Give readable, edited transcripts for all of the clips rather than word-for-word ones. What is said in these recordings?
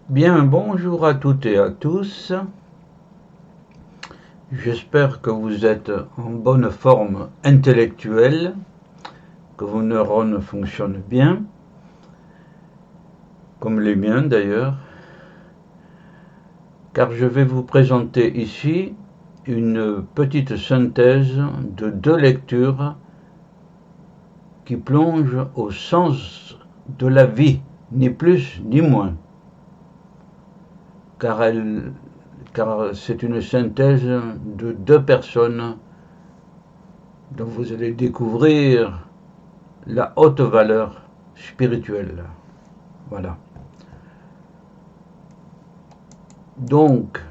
Bien, bonjour à toutes et à tous. J'espère que vous êtes en bonne forme intellectuelle, que vos neurones fonctionnent bien, comme les miens d'ailleurs, car je vais vous présenter ici une petite synthèse de 2 lectures qui plongent au sens de la vie, ni plus ni moins, car c'est une synthèse de 2 personnes dont vous allez découvrir la haute valeur spirituelle. Voilà. Donc,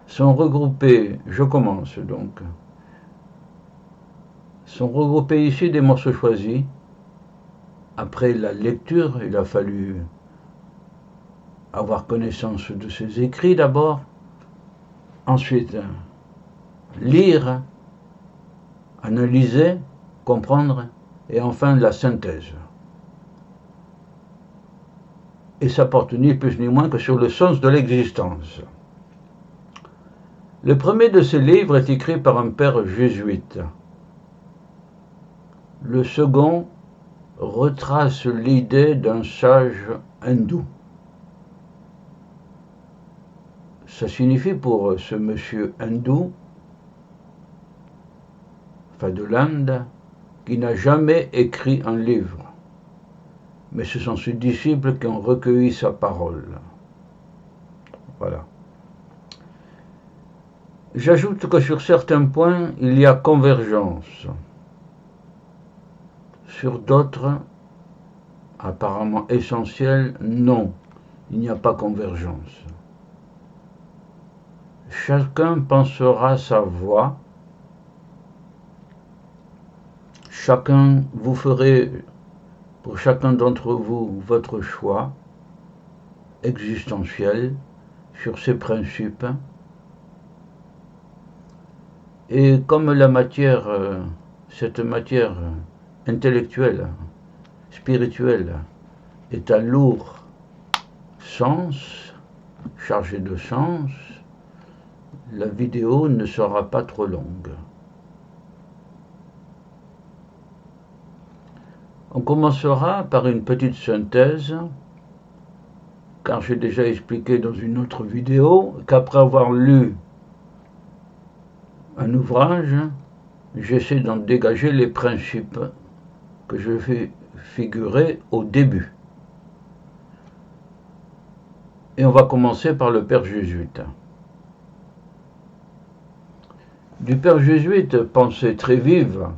sont regroupés, je commence donc, sont regroupés ici des morceaux choisis. Après la lecture, il a fallu avoir connaissance de ces écrits d'abord, ensuite lire, analyser, comprendre, et enfin la synthèse. Et ça porte ni plus ni moins que sur le sens de l'existence. Le premier de ces livres est écrit par un père jésuite. Le second retrace l'idée d'un sage hindou. Ça signifie pour ce monsieur hindou, enfin de l'Inde, qui n'a jamais écrit un livre, mais ce sont ses disciples qui ont recueilli sa parole. Voilà. J'ajoute que sur certains points, il y a convergence. Sur d'autres, apparemment essentiels, non, il n'y a pas convergence. Chacun pensera sa voie, vous ferez pour chacun d'entre vous votre choix existentiel sur ces principes. Et comme cette matière intellectuelle, spirituelle, est à lourd sens, chargée de sens, la vidéo ne sera pas trop longue. On commencera par une petite synthèse, car j'ai déjà expliqué dans une autre vidéo qu'après avoir lu un ouvrage, j'essaie d'en dégager les principes que je fais figurer au début. Et on va commencer par le père jésuite. Du père jésuite, pensée très vive,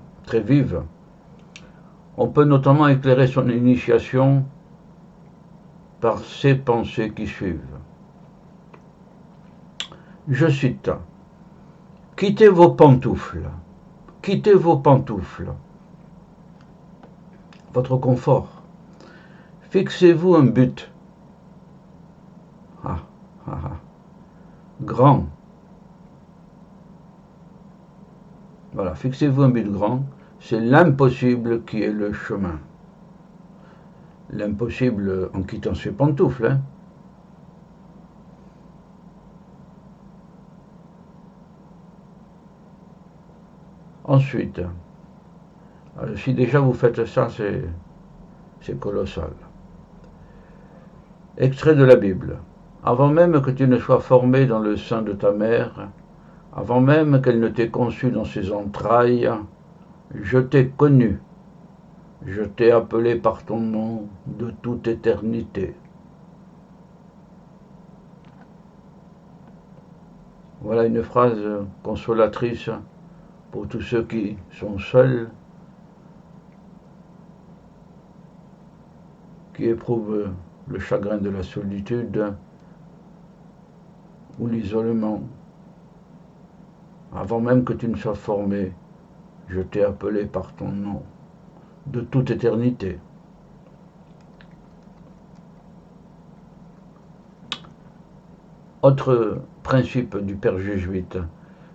on peut notamment éclairer son initiation par ces pensées qui suivent. Je cite: « Quittez vos pantoufles, votre confort, fixez-vous un but, grand. Voilà, fixez-vous un but grand, c'est l'impossible qui est le chemin. » L'impossible en quittant ses pantoufles. Ensuite, si déjà vous faites ça, c'est colossal. Extrait de la Bible. Avant même que tu ne sois formé dans le sein de ta mère, avant même qu'elle ne t'ait conçu dans ses entrailles, je t'ai connu, je t'ai appelé par ton nom de toute éternité. Voilà une phrase consolatrice pour tous ceux qui sont seuls, qui éprouvent le chagrin de la solitude ou l'isolement. Avant même que tu ne sois formé, je t'ai appelé par ton nom, de toute éternité. Autre principe du père jésuite.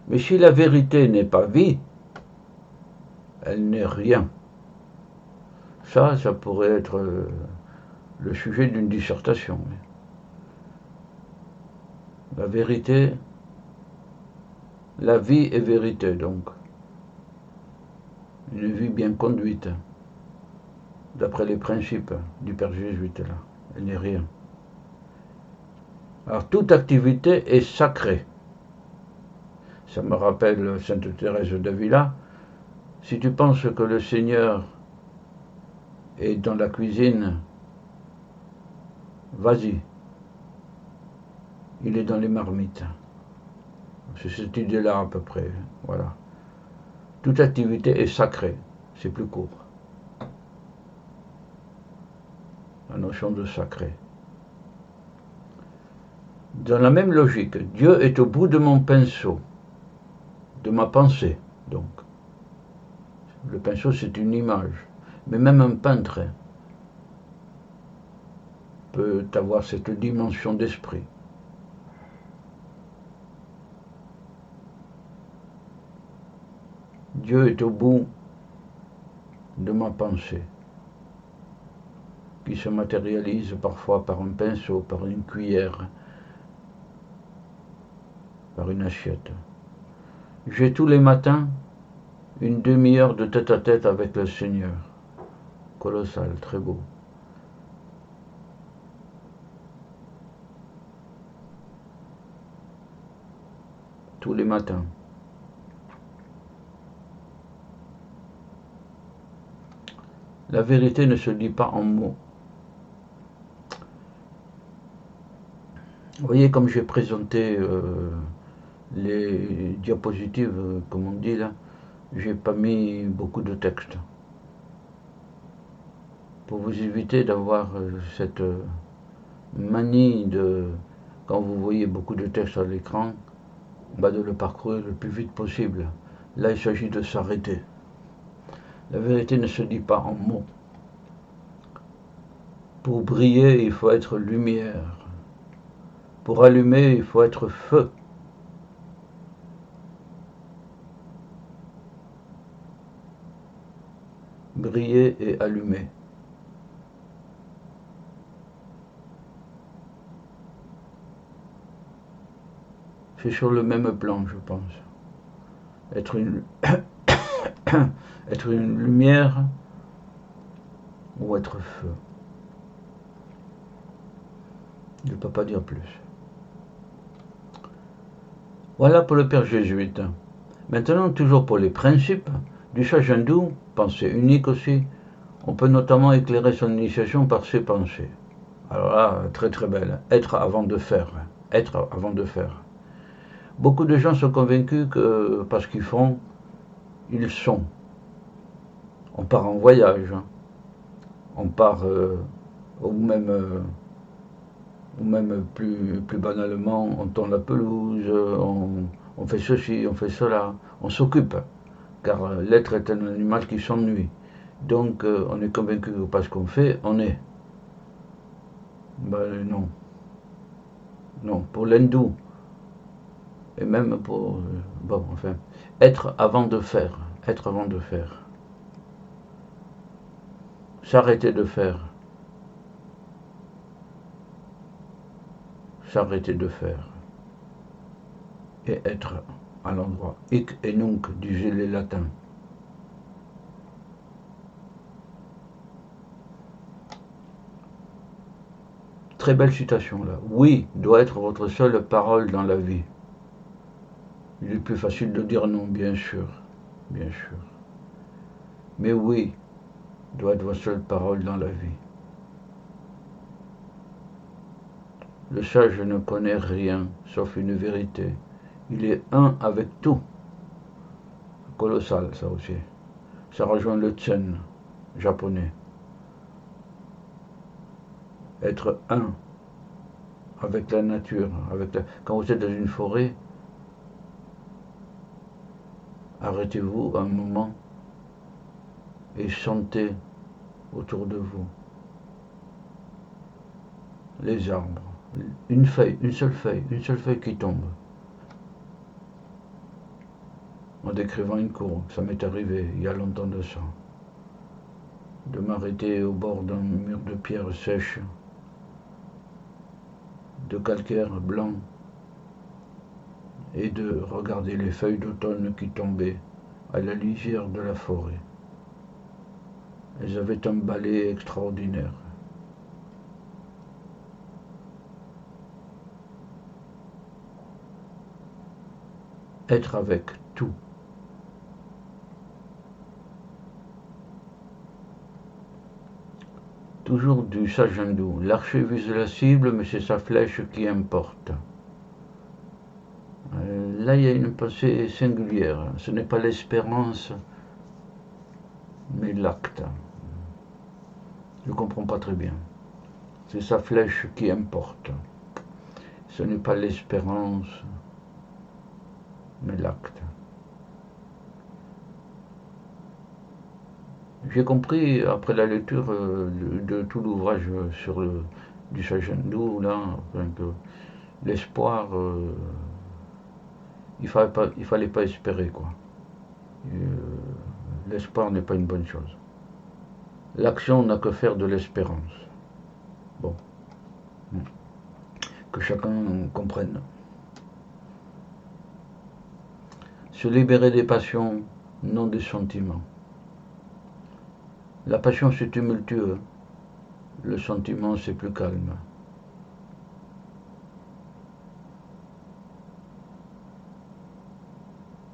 Mais si la vérité n'est pas vie, elle n'est rien. Ça pourrait être le sujet d'une dissertation. La vérité, la vie est vérité donc. Une vie bien conduite, d'après les principes du Père jésuite là. Elle n'est rien. Alors toute activité est sacrée. Ça me rappelle Sainte Thérèse d'Avila. Si tu penses que le Seigneur est dans la cuisine, vas-y. Il est dans les marmites. C'est cette idée-là à peu près. Voilà. Toute activité est sacrée. C'est plus court. La notion de sacré. Dans la même logique, Dieu est au bout de mon pinceau, de ma pensée, donc. Le pinceau, c'est une image. Mais même un peintre peut avoir cette dimension d'esprit. Dieu est au bout de ma pensée, qui se matérialise parfois par un pinceau, par une cuillère, par une assiette. J'ai tous les matins une demi-heure de tête-à-tête avec le Seigneur. Colossal, très beau. Tous les matins. La vérité ne se dit pas en mots. Vous voyez comme j'ai présenté les diapositives, comme on dit là, j'ai pas mis beaucoup de texte. Pour vous éviter d'avoir cette manie de, quand vous voyez beaucoup de texte à l'écran, de le parcourir le plus vite possible. Là, il s'agit de s'arrêter. La vérité ne se dit pas en mots. Pour briller, il faut être lumière. Pour allumer, il faut être feu. Briller et allumer. C'est sur le même plan, je pense. Être une, être une lumière ou être feu. Je ne peux pas dire plus. Voilà pour le Père jésuite. Maintenant, toujours pour les principes du sage hindou, pensée unique aussi, on peut notamment éclairer son initiation par ses pensées. Alors là, très très belle. Être avant de faire. Être avant de faire. Beaucoup de gens sont convaincus que parce qu'ils font, ils sont. On part en voyage, on part, ou même plus banalement, on tourne la pelouse, on fait ceci, on fait cela, on s'occupe, car l'être est un animal qui s'ennuie. Donc on est convaincu que parce qu'on fait, on est. Non. Non, pour l'hindou, et même pour... être avant de faire, être avant de faire. S'arrêter de faire. S'arrêter de faire. Et être à l'endroit. Hic et nunc, disaient les latins. Très belle citation là. Oui doit être votre seule parole dans la vie. Il est plus facile de dire non, bien sûr. Bien sûr. Mais oui doit être votre seule parole dans la vie. Le sage ne connaît rien, sauf une vérité. Il est un avec tout. Colossal, ça aussi. Ça rejoint le Zen japonais. Être un avec la nature. Quand vous êtes dans une forêt, arrêtez-vous un moment et sentez autour de vous les arbres. Une feuille, une seule feuille qui tombe. En décrivant une cour, ça m'est arrivé il y a longtemps de ça, de m'arrêter au bord d'un mur de pierre sèche, de calcaire blanc, et de regarder les feuilles d'automne qui tombaient à la lisière de la forêt. Elles avaient un balai extraordinaire. Être avec tout. Toujours du sage hindou. L'archer vise la cible, mais c'est sa flèche qui importe. Là, il y a une pensée singulière. Ce n'est pas l'espérance, mais l'acte. Je ne comprends pas très bien. C'est sa flèche qui importe. Ce n'est pas l'espérance, mais l'acte. J'ai compris, après la lecture de tout l'ouvrage du sage hindou, là, que l'espoir, il fallait pas espérer, quoi. L'espoir n'est pas une bonne chose. L'action n'a que faire de l'espérance. Bon. Que chacun comprenne. Se libérer des passions, non des sentiments. La passion, c'est tumultueux. Le sentiment, c'est plus calme.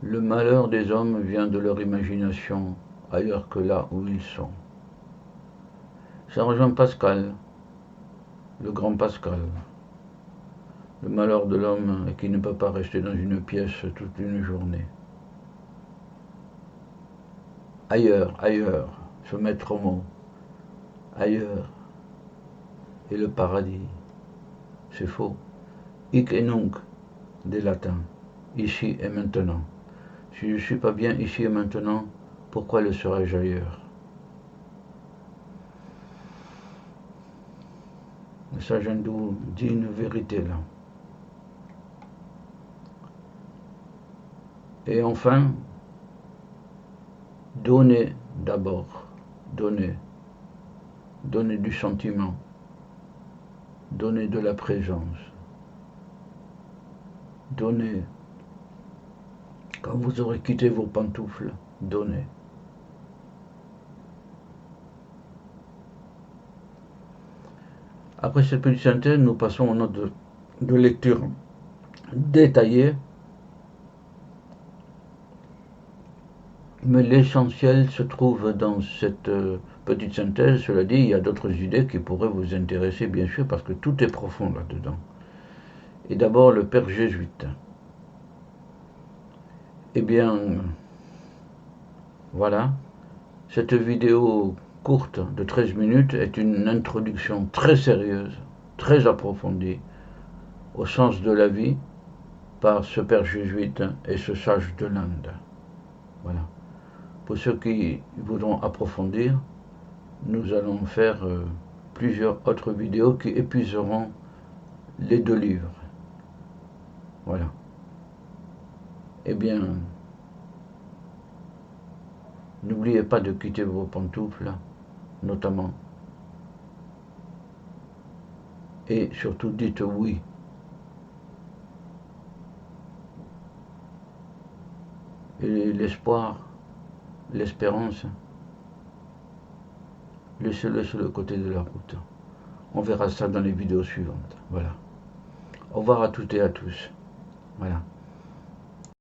Le malheur des hommes vient de leur imagination, ailleurs que là où ils sont. Ça rejoint Pascal, le grand Pascal. Le malheur de l'homme est qu'il ne peut pas rester dans une pièce toute une journée. Ailleurs, ailleurs, ce maître mot. Ailleurs. Et le paradis. C'est faux. Hic et nunc, des latins. Ici et maintenant. Si je ne suis pas bien ici et maintenant, pourquoi le serais-je ailleurs? Le sage hindou dit une vérité là. Et enfin, donner d'abord, donner du sentiment, donner de la présence, donner. Quand vous aurez quitté vos pantoufles, donnez. Après cette petite synthèse, nous passons aux notes de lecture détaillées. Mais l'essentiel se trouve dans cette petite synthèse. Cela dit, il y a d'autres idées qui pourraient vous intéresser, bien sûr, parce que tout est profond là-dedans. Et d'abord, le père jésuite. Eh bien, voilà, cette vidéo courte de 13 minutes est une introduction très sérieuse, très approfondie, au sens de la vie, par ce père jésuite et ce sage de l'Inde. Voilà. Pour ceux qui voudront approfondir, nous allons faire plusieurs autres vidéos qui épuiseront les 2 livres. Voilà. Eh bien, n'oubliez pas de quitter vos pantoufles, notamment. Et surtout, dites oui. Et l'espoir, l'espérance, laissez-le sur le côté de la route. On verra ça dans les vidéos suivantes. Voilà. Au revoir à toutes et à tous. Voilà.